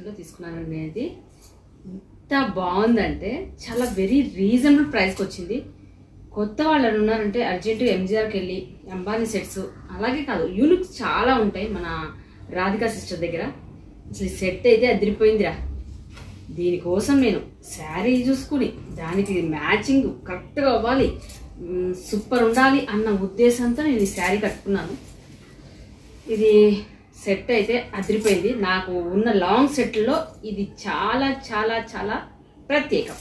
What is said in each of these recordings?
కలెక్షన్లో తీసుకున్నాను అనేది ఎంత బాగుందంటే చాలా వెరీ రీజనబుల్ ప్రైస్కి వచ్చింది. కొత్త వాళ్ళు ఉన్నారంటే అర్జెంటుగా ఎంజీఆర్కి వెళ్ళి అంబానీ సెట్స్ అలాగే కాదు యూనిక్స్ చాలా ఉంటాయి మన రాధికా సిస్టర్ దగ్గర. అసలు ఈ సెట్ అయితే అదిరిపోయిందిరా. దీనికోసం నేను శారీ చూసుకుని దానికి మ్యాచింగ్ కరెక్ట్గా అవ్వాలి, సూపర్ ఉండాలి అన్న ఉద్దేశంతో నేను ఈ శారీ కట్టుకున్నాను. ఇది సెట్ అయితే అదిరిపోయింది. నాకు ఉన్న లాంగ్ సెట్లో ఇది చాలా చాలా చాలా ప్రత్యేకం.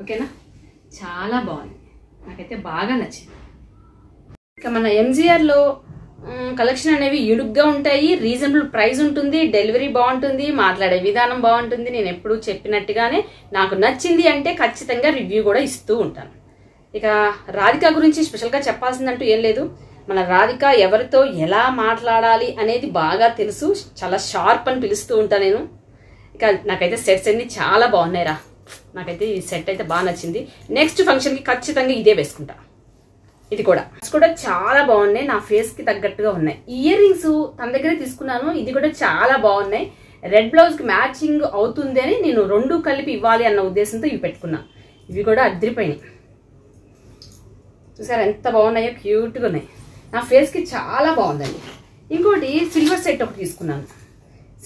ఓకేనా, చాలా బాగుంది, నాకైతే బాగా నచ్చింది. ఇక మన ఎంజీఆర్లో కలెక్షన్ అనేవి యూనిక్గా ఉంటాయి, రీజనబుల్ ప్రైస్ ఉంటుంది, డెలివరీ బాగుంటుంది, మాట్లాడే విధానం బాగుంటుంది. నేను ఎప్పుడు చెప్పినట్టుగానే నాకు నచ్చింది అంటే ఖచ్చితంగా రివ్యూ కూడా ఇస్తూ ఉంటాను. ఇక రాధిక గురించి స్పెషల్గా చెప్పాల్సిందంటూ ఏం లేదు. మన రాధిక ఎవరితో ఎలా మాట్లాడాలి అనేది బాగా తెలుసు, చాలా షార్ప్ అని పిలుస్తూ ఉంటాను నేను. ఇక నాకైతే సెట్స్ అన్ని చాలా బాగున్నాయిరా. నాకైతే ఈ సెట్ అయితే బాగా నచ్చింది. నెక్స్ట్ ఫంక్షన్కి ఖచ్చితంగా ఇదే వేసుకుంటా. ఇది కూడా చాలా బాగున్నాయి, నా ఫేస్కి తగ్గట్టుగా ఉన్నాయి. ఇయర్ రింగ్స్ తన దగ్గరే తీసుకున్నాను, ఇది కూడా చాలా బాగున్నాయి. రెడ్ బ్లౌజ్కి మ్యాచింగ్ అవుతుంది అని నేను రెండు కలిపి ఇవ్వాలి అన్న ఉద్దేశంతో ఇవి పెట్టుకున్నా. ఇవి కూడా అదిరిపోయినాయి, చూసారా ఎంత బాగున్నాయో, క్యూట్గా ఉన్నాయి. నా ఫేస్కి చాలా బాగుందండి. ఇంకోటి సిల్వర్ సెట్ ఒకటి తీసుకున్నాను,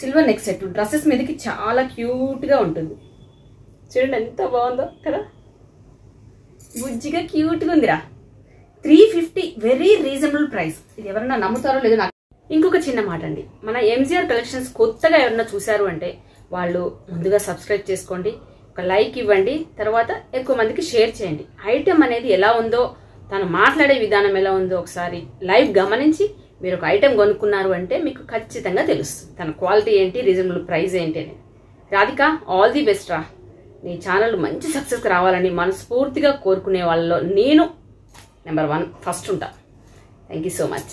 సిల్వర్ నెక్ సెట్. డ్రెస్సెస్ మీదకి చాలా క్యూట్గా ఉంటుంది. చూడండి ఎంత బాగుందో కదా, బుజ్జిగా క్యూట్గా ఉందిరా. 350 వెరీ రీజనబుల్ ప్రైస్. ఇది ఎవరన్నా నమ్ముతారో లేదో నాకు. ఇంకొక చిన్న మాట అండి, మన ఎంజీఆర్ కలెక్షన్స్ కొత్తగా ఎవరన్నా చూశారు అంటే వాళ్ళు ముందుగా సబ్స్క్రైబ్ చేసుకోండి, ఒక లైక్ ఇవ్వండి, తర్వాత ఎక్కువ మందికి షేర్ చేయండి. ఐటెం అనేది ఎలా ఉందో, తను మాట్లాడే విధానం ఎలా ఉందో ఒకసారి లైవ్ గమనించి మీరు ఒక ఐటెం కొనుక్కున్నారు అంటే మీకు ఖచ్చితంగా తెలుస్తుంది తన క్వాలిటీ ఏంటి, రీజనబుల్ ప్రైస్ ఏంటి అని. రాధిక, ఆల్ ది బెస్ట్ రా. నీ ఛానల్ మంచి సక్సెస్కి రావాలని మనస్ఫూర్తిగా కోరుకునే వాళ్ళలో నేను నెంబర్ 1 ఫస్ట్ ఉంటా. Thank you so much.